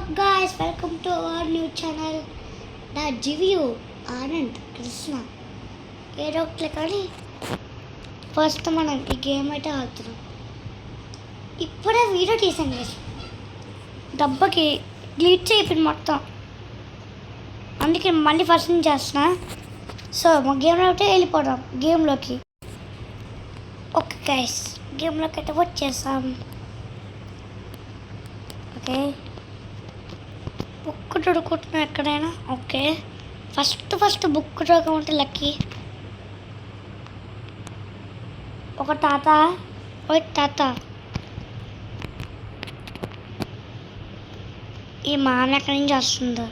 up guys, welcome to our new channel. The GVU Anand Krishna. ఏదో ఒకటి కానీ first మనం ఈ గేమ్ అయితే ఆడుతున్నాం. ఇప్పుడే వీడియో తీసాను గైస్. దెబ్బకి గ్లిచ్ అయిపోయింది మొత్తం, అందుకే మళ్ళీ ఫస్ట్ నుంచి చేస్తున్నా. సో మా గేమ్లో అయితే వెళ్ళిపోదాం గేమ్లోకి. ఓకే గైస్, గేమ్లోకి అయితే వచ్చేసాం. ఓకే, బుక్ దొరుకుతున్నా ఎక్కడైనా. ఓకే, ఫస్ట్ బుక్ దొరకమంటే లక్కీ. ఒక తాత, ఈ మామ ఎక్కడి నుంచి వస్తుందో.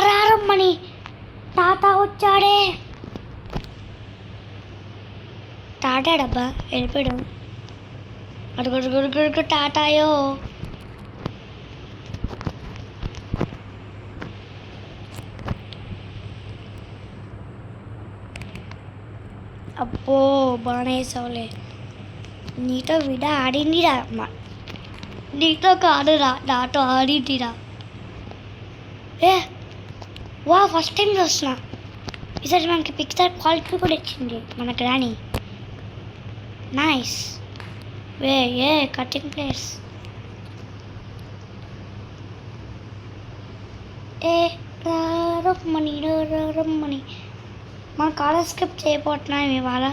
రారమ్మని తాత వచ్చాడే. తాటాడబ్బా, వెళ్ళిపోయాడు. అడుగు టాటాయో. అబ్బో బాగానే వేసావులే. నీతో విడ ఆడిందిరా, నీతో కాదురా, నాతో ఆడిందిరా. వా, ఫస్ట్ టైం చూస్తున్నా. ఈసారి మనకి పిక్చర్ క్వాలిటీ కూడా ఇచ్చింది మన గ్రాని. నైస్. Cutting place. రమ్మని మన కాలేజ్ స్కిప్ చేయబోతున్నాం ఇవాళ.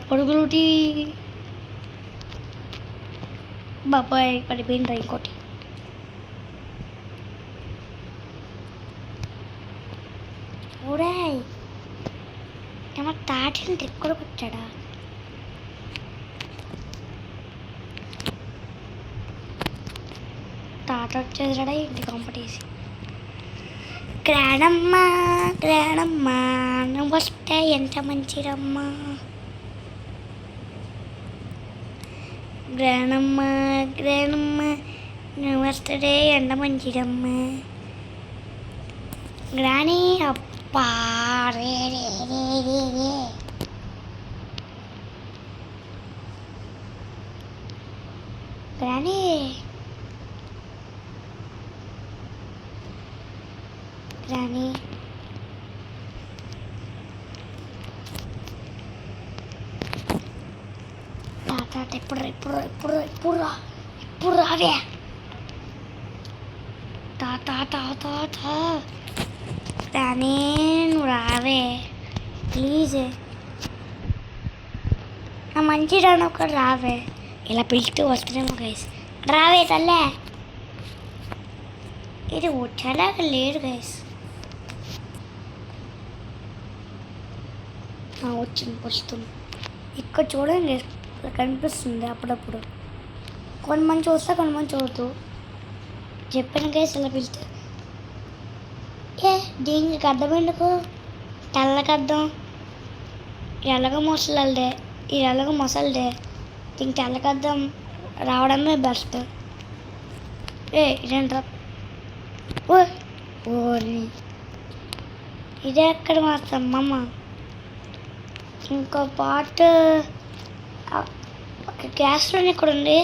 పరుగులుటి బాబాయ్ పడిపోయింది ఇంకోటి. చూడాయి ఏమో తాటిని ఎక్కడ వచ్చాడా. తాట వచ్చేసాడా ఇంటి కాంపిటీషన్. గ్రానమ్మా నువ్వు వస్తే ఎంత మంచిదమ్మా. గ్రానమ్మా నువ్వు వస్తే ఎంత మంచిదమ్మా. గ్రాని అప్పా రే గ్రాని. గ్రాని తాత ఇప్పుడు రావే. తాత గ్రాని నువ్వు రావే ప్లీజ్. నా మంచి రాను ఒకటి రావే. ఇలా పిలుస్తూ వస్తున్నాము గైస్. రావే తల్లే. ఇది వచ్చేలాగా లేడు గైస్. వస్తుంది ఇక్కడ చూడండి, కనిపిస్తుంది అప్పుడప్పుడు. కొంతమంది చూస్తా, కొంతమంది చూడదు. చెప్పాను గైస్ ఇలా పిలిస్తే. దీనికి అర్థం ఎందుకు? తెల్లకి అర్థం. ఎలాగో మొసలదే, ఇది ఎలాగో మొసలిదే. దీనికి తెల్లకి అర్థం రావడమే బెస్ట్. ఇదేంట్రా? ఓరి ఇదే ఎక్కడ మాత్రం అమ్మ. ఇంకో పార్ట్ ఒక గ్యాస్లోనే ఇక్కడ ఉంది.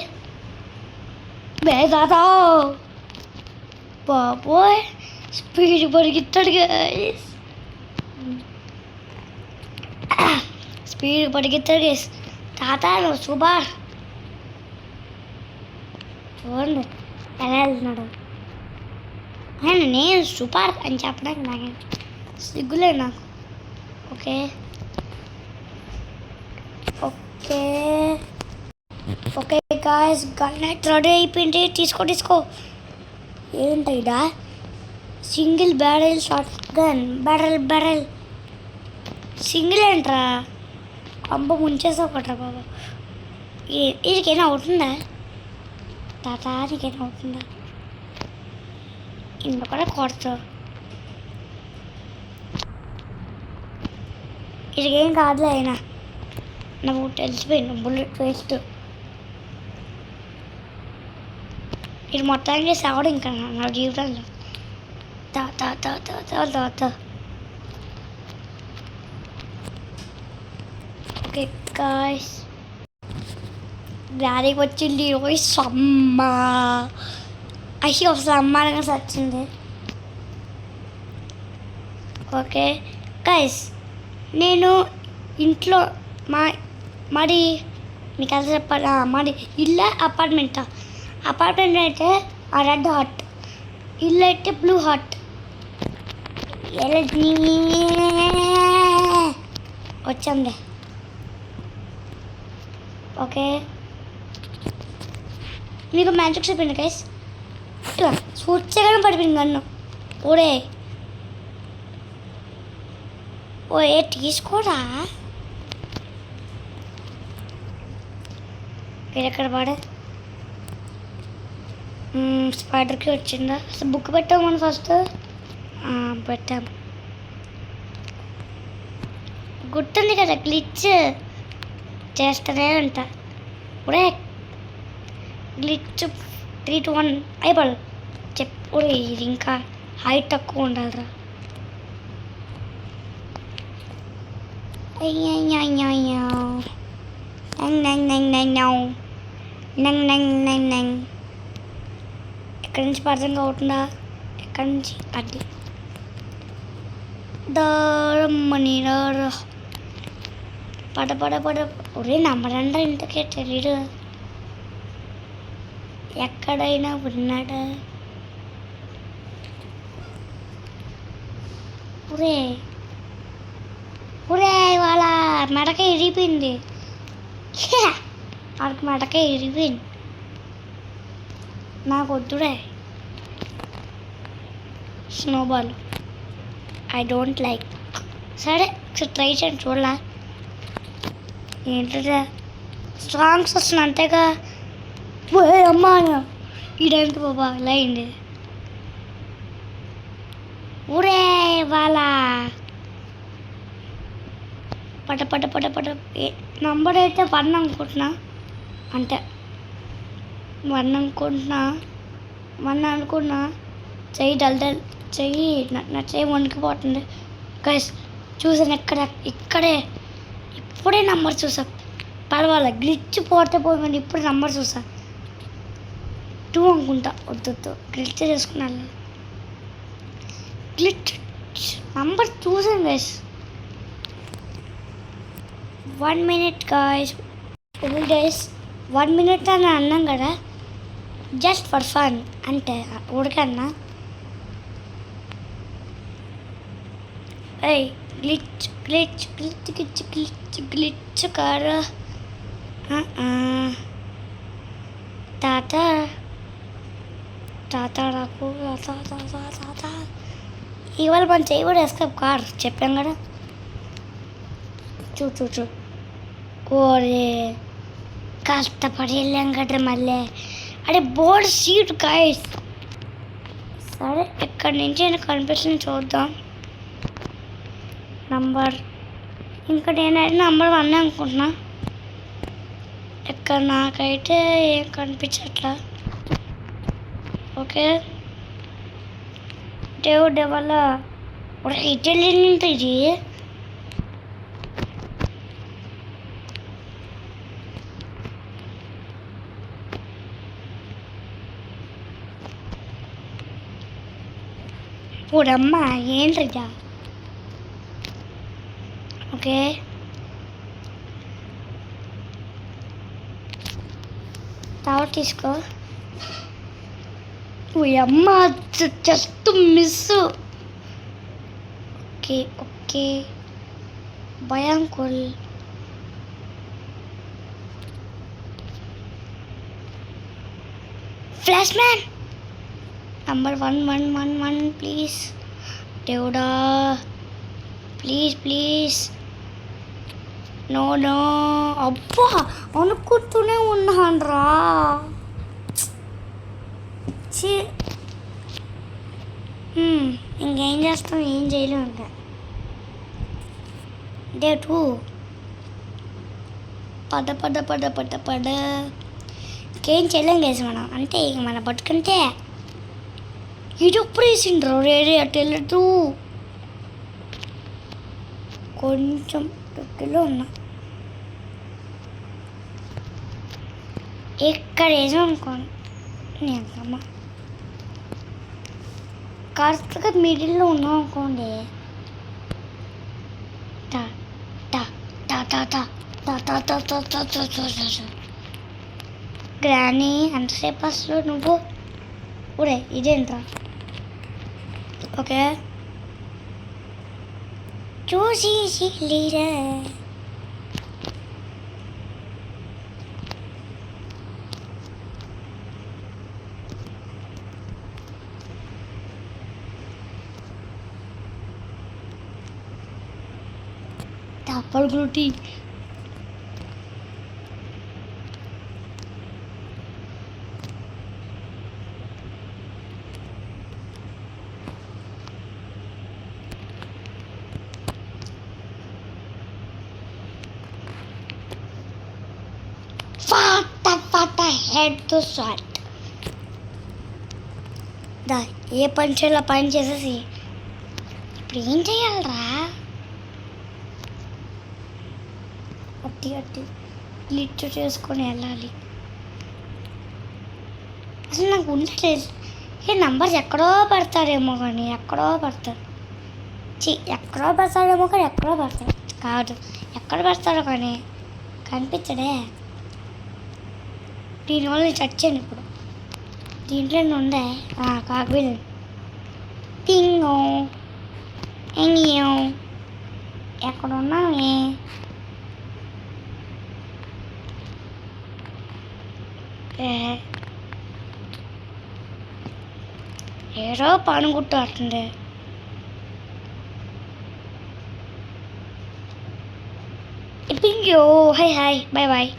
బేదాదా బాబోయ్, స్పీడ్ పరిగెత్తాడు గైస్. తాత నువ్వు సూపర్. చూడండి ఎలా వెళ్తున్నాడు. నేను సూపర్ అని చెప్పడానికి నాకు సిగ్గులే నాకు. ఓకే గాయస్, గన్ అయితే రెడీ అయిపోయింది. తీసుకో. ఏంటైడా? Single barrel shotgun. Barrel single ఏంట్రా? అంబ ముంచేసా ఒకట్రా బాబా. ఇదికైనా అవుతుందా తాత? నీకైనా అవుతుందా? ఇంకొకటి కొడతావు. ఇదికేం కాదులే. అయినా నాకు తెలిసిపోయింది బుల్లెట్ వేస్ట్. ఇది మొత్తానికి సావడం ఇంకా నా జీవితంలో. ఓకే గాయ్స్, డాడీకి వచ్చింది ఈరోజు సమ్మ. అయ్యో సమ్మగా వచ్చింది. ఓకే గాయ్స్, నేను ఇంట్లో మరి మీకు అది చెప్పాలి. మరి ఇల్లు అపార్ట్మెంట్ అయితే రెడ్ హాట్, ఇల్లు అయితే బ్లూ హాట్. వచ్చాంలే. ఓకే, మీకు మ్యాజిక్ చెప్పింది గైస్. సూచగా పడిపోయింది గన్ను. ఓ తీసుకోరా. ఎక్కడ పడే స్పైడర్కి వచ్చిందా? అసలు బుక్ పెట్టాము మనం ఫస్ట్. పెట్టాము, గుర్తుంది కదా. గ్లిచ్ చేస్తూనే ఉంటా. ఒరే గ్లిచ్ 3 to 1 అయిపోయి చెప్పు. ఇది ఇంకా హైట్ తక్కువ ఉండాలిరా. ఎక్కడి నుంచి పర్థంగా అవుతుందా? ఎక్కడి నుంచి అది దమ్మని పడ. ఒరే నమ్మరండా, ఇంతకే తెలీదు. ఎక్కడైనా ఉన్నాడా? ఒరే వాళ్ళ మెడక ఇరిగిపోయింది. వాళ్ళకి మెడక ఇరిగిపోయింది. నాకు వద్దుడే స్నోబాల్, ఐ డోంట్ లైక్. సరే ఒకసారి ట్రై చేయండి చూడాల. ఏంటంటే స్ట్రాంగ్స్ వస్తుంది అంతేగా. అమ్మా ఇదేంటి బాబా ఇలా అయింది. ఊరే వాళ్ళ పట నంబర్ అయితే 1 అనుకుంటున్నా. అంటే 1 అనుకున్నా. చెయ్యి చెయ్యి నా చెయ్యి వణికిపోతుంది గైస్. చూసాను ఇక్కడే ఇప్పుడే నంబర్ చూసా. పర్వాలే, గ్లిచ్ పోతే పోయింది. ఇప్పుడు నంబర్ చూసా 2 అనుకుంటా. వద్దు గ్లిచ్ చేసుకున్నాను. గ్లిచ్ నంబర్ చూసాను guys. 1 minute guys. Guys 1 minute అని అన్నాం కదా, జస్ట్ ఫర్ ఫన్ అంటే ఉడకన్నా. గ్లిచ్ కారా తాత నాకు ఇవాళ మనం చేయకూడదు. ఎస్కేప్ కార్ చెప్పాం కదా. చూ ఓరే కష్టపడి వెళ్ళాం కదా మళ్ళీ. అదే బోర్డ్ సీట్ గాయస్. సరే ఎక్కడి నుంచి అయినా కనిపిస్తుంది చూద్దాం. నంబర్ ఇంకా నేనైతే నంబర్ 1 అనుకుంటున్నా. ఇక్కడ నాకైతే ఏం కనిపించట్లా. ఓకే దేవుడి వల్ల ఇటు వెళ్ళింది ఇది. ఊరమ్మా ఏంట్రిదా. ఓకే టవర్ తీసుకో. అమ్మ జస్ట్ మిస్. ఓకే భయంకుల్. ఫ్లాష్ మ్యాన్ నంబర్ 1 ప్లీజ్ దేవుడా, ప్లీజ్. నో అబ్బా అనుకుంటూనే ఉన్నాను రా. ఇంకేం చేస్తాం, ఏం చేయలేము. ఇంకా డే 2 పడ ఇంకేం చేయలేం చేసి మనం. అంటే ఇక మన బతుకంటే ఇది ఎప్పుడు వేసిండ్రు. రేరే అటు వెళ్ళదు. కొంచెం దగ్గరలో ఉన్నా. ఇక్కడ వేసాం అనుకోండి అమ్మ కరెక్ట్గా మిడిల్లో ఉన్నాం అనుకోండి టా టా టా టా టా టా టా టా టా టా టా టా టా. గ్రానీ ఎంతసేపు అసలు నువ్వు ఊరే ఇదేంట్రా ఓకే చూసి లీరా తప్పడు గ్లూటీ హెడ్ టు షాట్ దా ఏ పని చేయాలో పని చేసేసి ఇప్పుడు ఏం చేయాలరా అట్టి అట్టి లిట్ చేసుకొని వెళ్ళాలి అసలు నాకు ఉండట్లేదు ఈ నంబర్స్ ఎక్కడో పెడతారేమో కానీ ఎక్కడో పెడతారు ఎక్కడో పెడతాడేమో కానీ ఎక్కడో పెడతాడు కాదు ఎక్కడ పెడతాడో కానీ కనిపించడే దీనివల్ల నేను చచ్చాను ఇప్పుడు దీంట్లో ఉండే కాకబిల్ టింగో ఎంగియో ఎక్కడ ఉన్నామే ఏదో పని గుర్తు పింగో హాయ్ హాయ్ బాయ్ బాయ్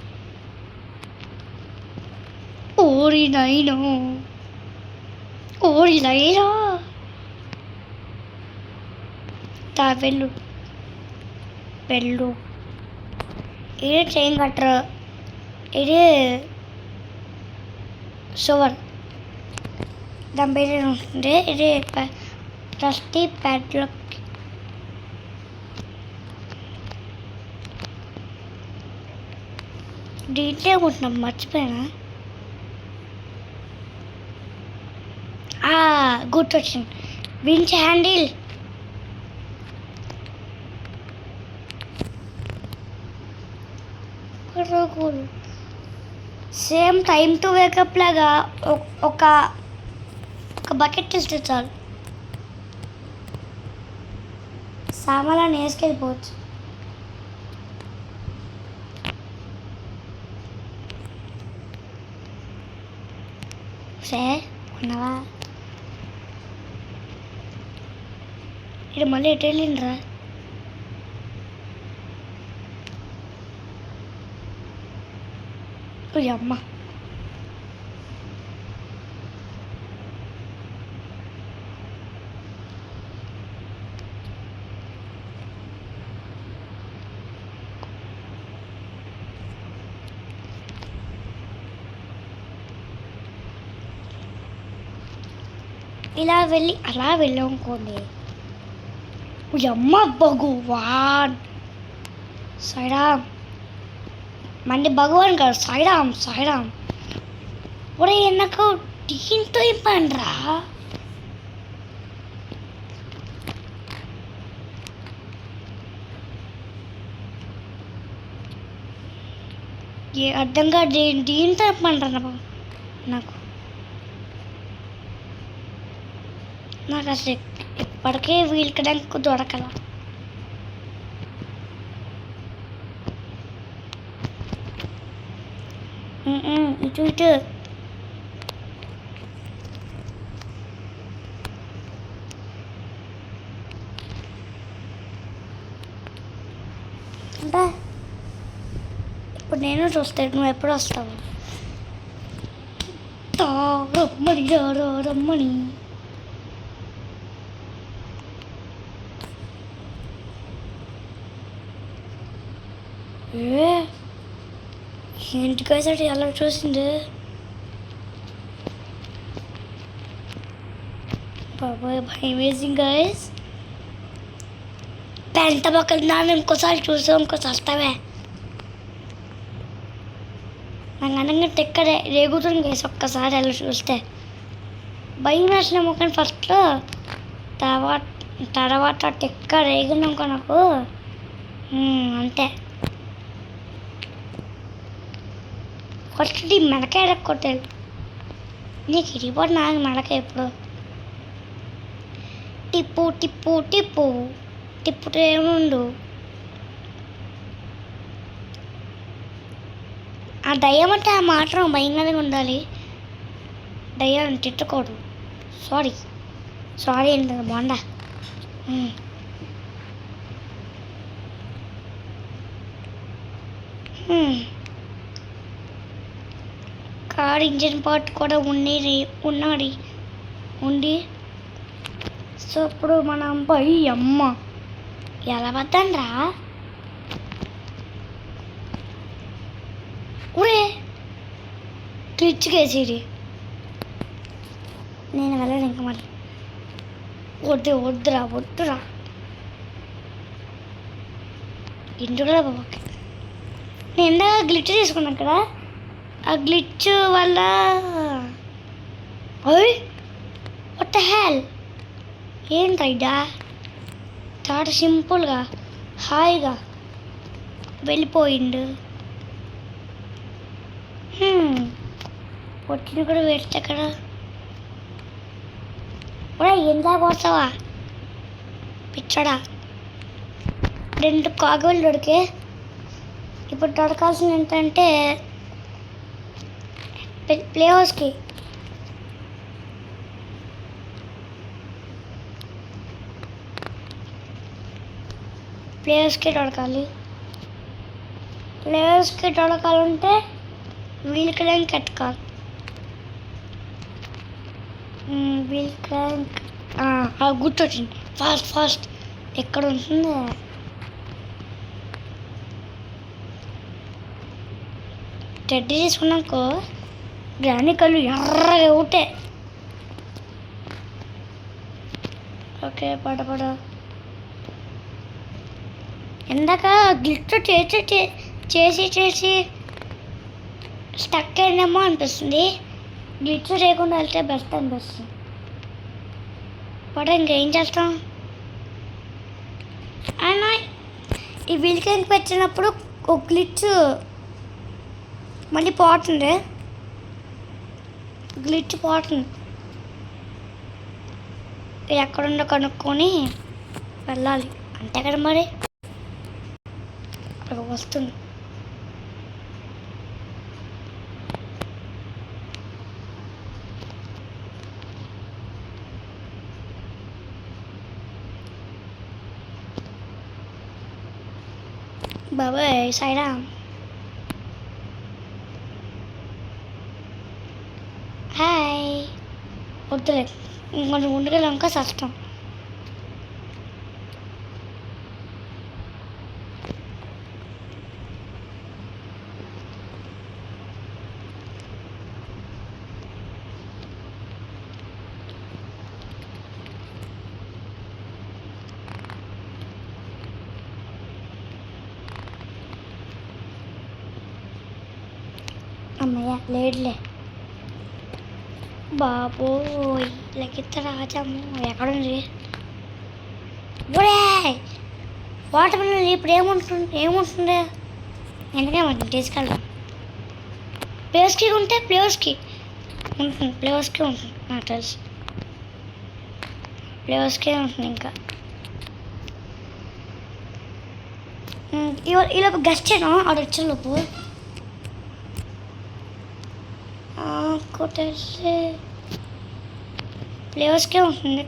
ఓరి నైనో తా వెళ్ళు ఇది ట్రైన్ కట్టరు ఇది షోవర్ దాని పేరు ఉంటుంది ఇది ట్రస్టీ ప్యాడ్లాక్ దీంట్లో ఉంటున్నాం మర్చిపోయినా గుర్తొచ్చింది winch handle same time to wake up లాగా ఒక బకెట్ ఇస్తే చాలు సామాన్లు వేసుకెళ్ళిపోవచ్చు సరే ఉన్నావా ఇక్కడ మళ్ళీ ఎటు వెళ్ళిండ్రా అమ్మ ఇలా వెళ్ళి అలా వెళ్ళామనుకోండి అమ్మ భగవాన్ సాయిరామ్ మంది భగవాన్ గారు సాయిరామ్ ఒరే నాకు దీంతో ఇవ్వండిరా అర్థంగా దీంతో ఇవ్వండిరా నాకు అసలు ఇప్పటికే వీళ్ళకడానికి దొరకల ఇటు అంటే ఇప్పుడు నేను చూస్తాను నువ్వు ఎప్పుడు వస్తావు రమ్మని ఏంటి గైస్ అంటే ఎలా చూసింది బాబాయ్ అమేజింగ్ గైస్ పెంట పక్కన ఇంకోసారి చూసాం ఇంకోసారి వస్తావే నాకు అనగా ఎక్కడ రేగుతుంది కేసు ఒక్కసారి అలా చూస్తే భయం వేసినాము కానీ ఫస్ట్లో తర్వాత తర్వాత టెక్క రేగినాక నాకు అంతే ఫస్ట్ మెడకాయ కొట్టాలి నీకు ఇరిగిపోటు నాకు మెడకాయ ఎప్పుడు టిప్పు టిప్పు టిప్పు టిప్పుతో ఏముండు ఆ దయ్యం అంటే ఆ మాత్రం భయంగానే ఉండాలి దయ్యం తిట్టుకోడు సారీ ఏంటి బాగుండా కార్ ఇంజిన్ పార్ట్ కూడా ఉండి సో ఇప్పుడు మనం పోయి అమ్మ ఎలా వద్దండ్రా ఊరే క్లిచ్కేసిరి నేను వెళ్ళను ఇంకా మళ్ళీ వద్దురా ఇంటిలో బాబాకి నేను ఇందాక గ్లిచ్ తీసుకున్నాను కదా ఆ గ్లిచ్ వల్ల వాట్ ద హెల్ ఏంటైడా చాలా సింపుల్గా హాయిగా వెళ్ళిపోయిండు పొట్టిని కూడా వేస్తే కదా ఎంత పోతావా పిచ్చడా 2 కాగలు దొరికే ఇప్పుడు దొరకాల్సింది ఏంటంటే ప్లే హౌస్కి దొరకాలి ప్లేయర్స్కి దొరకాలంటే వీల్ క్రాంక్ కట్టుకోవాలి వీల్ క్రాంక్ గుర్తొచ్చింది ఫాస్ట్ ఎక్కడ ఉంటుంది టెడ్డీ తీసుకున్నాకో గ్రాని కళ్ళు ఎర్రగా ఊటే ఓకే పడ ఇందాక గ్లిచ్ చేసి స్టక్ అయిందేమో అనిపిస్తుంది గ్లిచ్ చేయకుండా వెళ్తే బెస్ట్ అనిపిస్తుంది ఇంకేం చేస్తాం అయినా ఈ వీల్ క్రాంక్ పెట్టినప్పుడు ఒక గ్లిచ్ మళ్ళీ పోతుంది ఎక్కడుండో కనుక్కొని వెళ్ళాలి అంతే కదా మరి అక్కడ వస్తుంది బాబాయ్ సైడా హాయ్ వద్దులే కొంచెం ఉండగలంక కష్టం అమ్మయ్య లేడులే బాబోయ్ లెక్కిత రాజాము ఎక్కడుంది వాటర్ మిలన్ ఇప్పుడు ఏముంటుంది ఎందుకే మనం తీసుకెళ్దాం ప్లేస్కి ఉంటే ప్లేస్కి ఉంటుంది నాకు తెలుసు ప్లేస్కే ఉంటుంది ఇంకా ఈలోపు గెస్ట్ చేయను ఆడ వచ్చేలోపు తెలిసి ప్లేయర్స్కే ఉంటుంది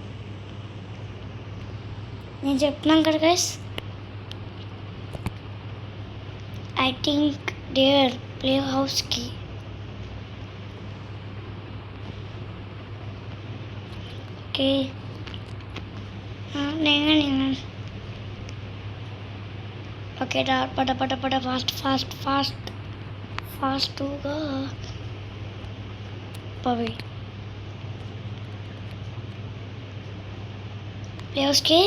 నేను చెప్తున్నాను కదా guys I think their play హౌస్కి ఓకే నేను ఓకే పడ ఫాస్ట్గా పవి ప్లేయర్స్కి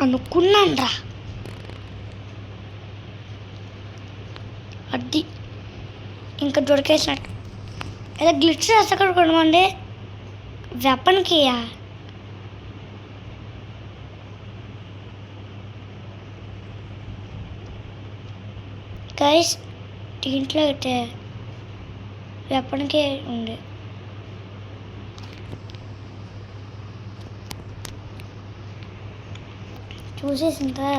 అనుకున్నాను రా అది ఇంకా దొరికేసినట్టు. ఏదో గ్లిచ్ రాసి అక్కడ కొనమండి వెపన్కి. గైస్ దీంట్లో అయితే వెపన్కి ఉంది. చూసేసిందా?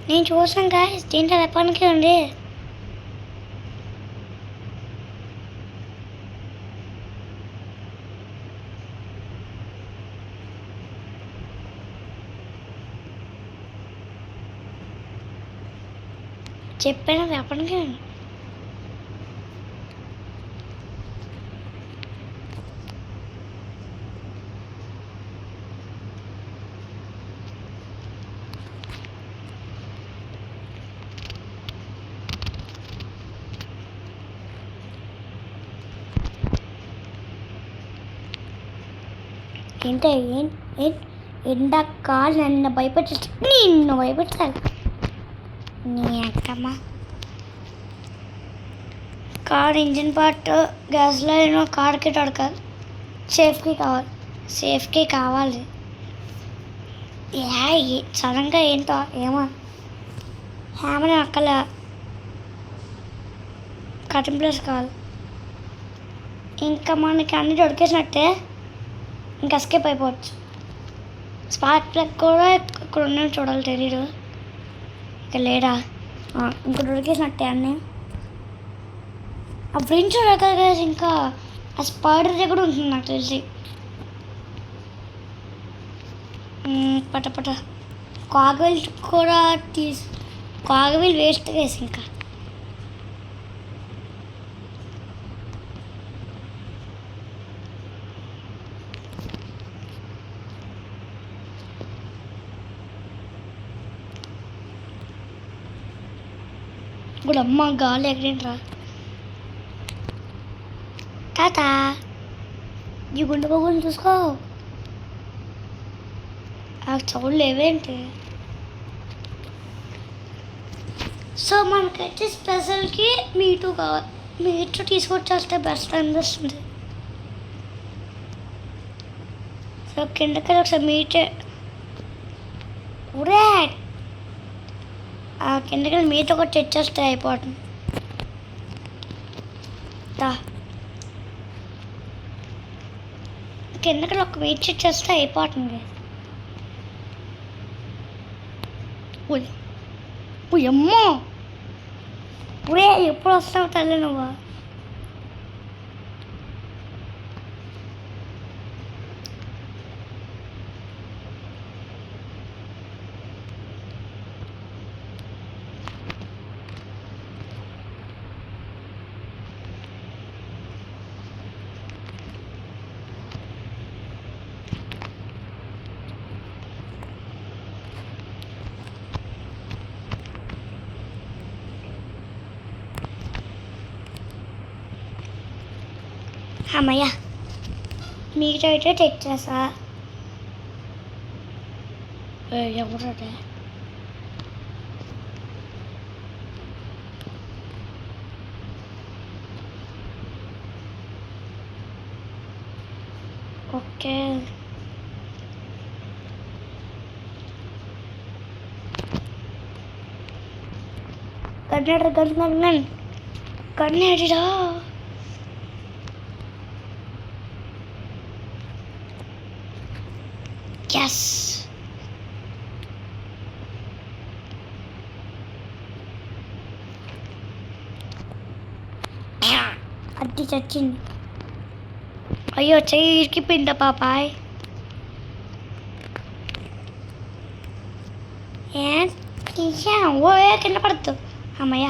నేను చూసాను గైస్, దీంట్లో వెపన్కి ఉంది. చెప్పాను వెపన్కి. ఏంటో ఎందాక నన్ను భయపెట్ట నిన్ను భయపెట్టాలి నీ Akkamma. Car engine part, gas line, కార్కి దొరకాలి, సేఫ్కి కావాలి. సడన్గా ఏంటో ఏమో హ్యామని అక్కల కటింగ్ ప్లేస్ కావాలి. ఇంకా మనకి అన్నీ దొరికేసినట్టే, ఇంకా ఎస్కేప్ అయిపోవచ్చు. స్పార్క్ ప్లగ్ కూడా ఇక్కడ ఉన్నాయని చూడాలి, తెలీదు ఇక లేడా. ఇంకా దొరికేసినట్టే అన్నీ. ఆ ఫ్రెండ్స్ రకాల ఇంకా ఆ స్పైడర్ దగ్గర ఉంటుంది నాకు తెలిసి. పట కాగవిల్ కూడా కాగవిల్ వేస్ట్ వేసి ఇంకా ఇప్పుడు అమ్మ గాలి ఎక్కడేంట్రా తాత. ఈ గుండె బొగ్గులు చూసుకో, ఆ చౌళ్ళు ఏవేంటి. సో మనకైతే స్పెషల్కి మీటు కావాలి. మీటు తీసుకొచ్చేస్తే బెస్ట్ అనిపిస్తుంది. సో కిందకి ఒకసారి మీటే ఊరే ఆ కిందకి మీతో ఒకటి తెచ్చేస్తే అయిపోతుంది. కిందకి ఒక మీట్ చేస్తే అయిపోతుంది. అమ్మో ఊరే ఎప్పుడు వస్తావు తల్లి నువ్వు. అమ్మయ్య మీతో అయితే తెచ్చేసా. ఎవరు ఓకే కన్నడిరా. ఎస్ అది చచ్చింది. అయ్యో చెయ్యి ఇరికిపోయిందా పాపాయ్. ఓ కింద పడద్దు అమ్మయ్య.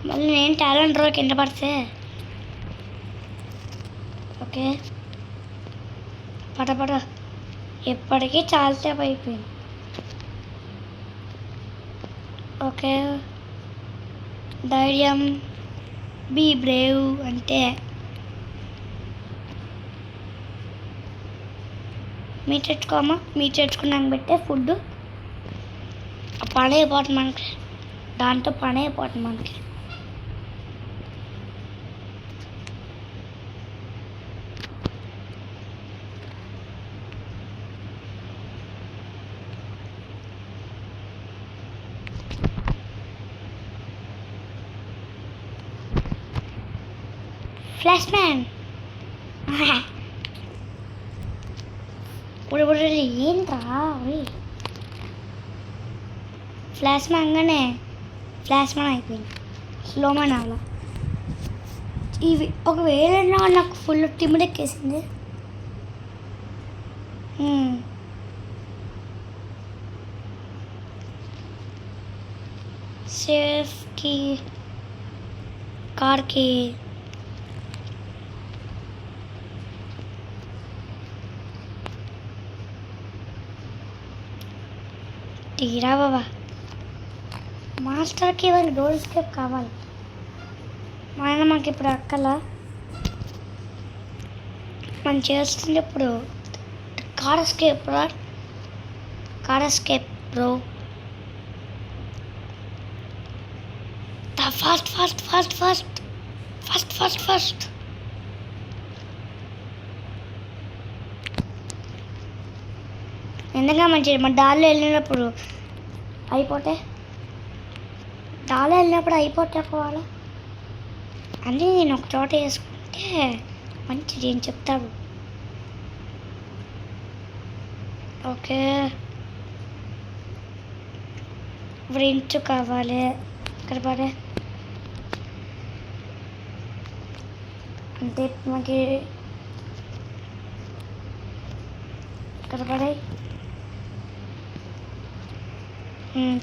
మళ్ళీ నేను టాలెంట్ రో కింద పడితే ఓకే పట ఎప్పటికీ చాలాసేపు అయిపోయింది. ఓకే ధైర్యం బీ బ్రేవ్ అంటే మీట్ తెచ్చుకోమా. మీట్ తెచ్చుకున్నాక పెట్టే ఫుడ్ పని అయిపోతుంది మనకి. దాంతో పని అయిపోతుంది మనకి. ఫ్లాష్ మ్యాన్ ఇప్పుడు ఏంట్రా ఫ్లాష్ మ్యాన్గానే ఫ్లాష్ మ్యాన్ అయిపోయింది. స్లో మ్యాన్ అలా ఇవి ఒకవేళ నాకు ఫుల్ టిమిడ్ ఎక్కేసింది. సేఫ్కి కార్కి తీరా బాబా. మాస్టర్కి ఇవాళ డోర్ ఎస్కేప్ కావాలి. మా ఆయన మాకు ఇప్పుడు అక్కల మనం చేస్తుంది ఇప్పుడు car escape bro. Fast fast fast fast fast fast fast. ఎందుకంగా మంచిది మన డాల్లో వెళ్ళినప్పుడు అయిపోతే పోవాలా అని నేను ఒక చోట వేసుకుంటే మంచిది అని చెప్తాడు. ఓకే వ్రించ్ కావాలి ఇక్కడ పడే అంటే మనకి ఇక్కడ పడే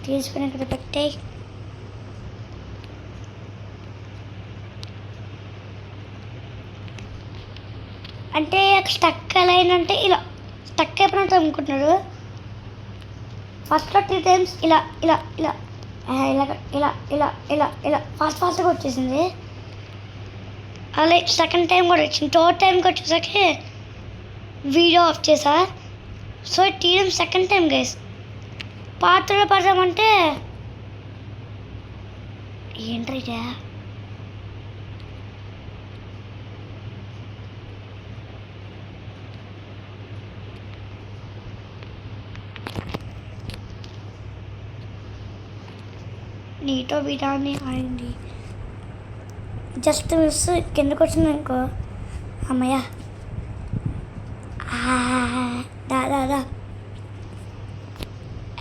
తీసుకుని ఇక్కడ పెట్టాయి. అంటే స్టక్ ఎలా అయిందంటే ఇలా స్టక్ అయిపోయినట్టు అనుకుంటున్నాడు. ఫస్ట్లో 3 times ఇలా ఇలా ఇలా ఇలా ఇలా ఇలా ఇలా ఇలా ఫాస్ట్గా వచ్చేసింది. అలా సెకండ్ టైం కూడా వచ్చింది. థర్డ్ టైంకి వచ్చేసరికి వీడియో ఆఫ్ చేసా. సో తీయడం సెకండ్ టైం గైస్. పాత్రలో పడదామంటే ఏంట్రా నీతో విధాన్ని అయింది. జస్ట్ మిస్ కిందకు వచ్చింది అనుకో అమ్మయ్య. దా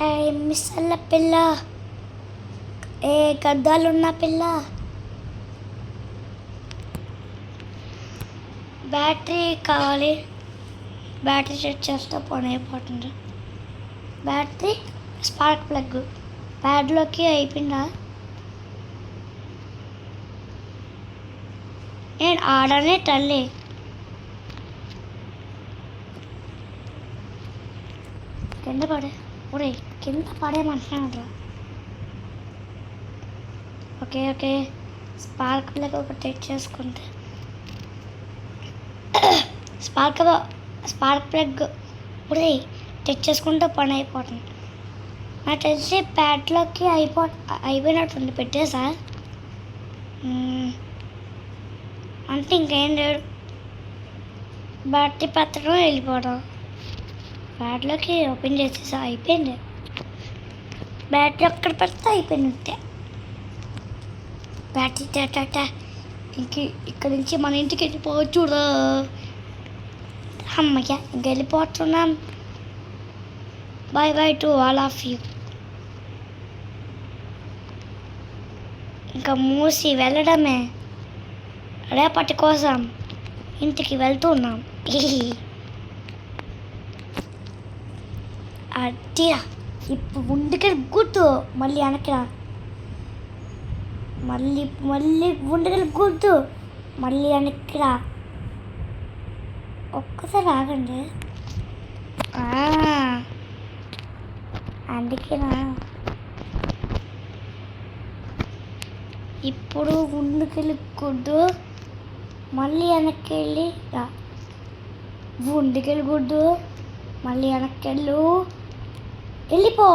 ఏ మిస్సల్ల పిల్ల, ఏ గద్దాలున్న పిల్ల. బ్యాటరీ కావాలి. బ్యాటరీ సెట్ చేస్తే పని అయిపోతుంది. బ్యాటరీ స్పార్క్ ప్లగ్ ప్యాడ్లోకి అయిపోయిందా? నేను ఆడనే తల్లి. కింద పడేమంటున్నాడు. ఓకే స్పార్క్ ప్లగ్ ఒకటి సెట్ చేసుకుంటే స్పార్క్ ప్లగ్ తెచ్చేసుకుంటే పని అయిపోతుంది. నాకు తెలిసి ప్యాడ్లోకి అయిపోయినట్టుంది. పెట్టేసా అంటే ఇంకేం లేడు. బ్యాటరీ పెట్టడం వెళ్ళిపోవడం. ప్యాడ్లోకి ఓపెన్ చేసేసా అయిపోయింది. బ్యాటరీ అక్కడ పెడితే అయిపోయినట్టే. బ్యాటరీ ఇక్కడి నుంచి మన ఇంటికి వెళ్ళిపోవచ్చు. అమ్మయ్య ఇంక వెళ్ళిపోతున్నాం. By to all of you. ఇంకా మూసి వెళ్ళడమే. రేపటి కోసం ఇంటికి వెళ్తున్నాం. అట్టిరా ఇప్పుడు ముందుకెళ్ళి గుర్తు మళ్ళీ వెనక్కిరా. మళ్ళీ ముందుకెళ్ళి గుర్తు మళ్ళీ వెనక్కిరా. ఒక్కసారి ఆగండి. అందుకేనా ఇప్పుడు ముందుకెళ్ళి గుడ్డు మళ్ళీ వెనక్కి వెళ్ళి ముందుకెళ్ళి గుడ్డు మళ్ళీ వెనక్కి వెళ్ళిపో.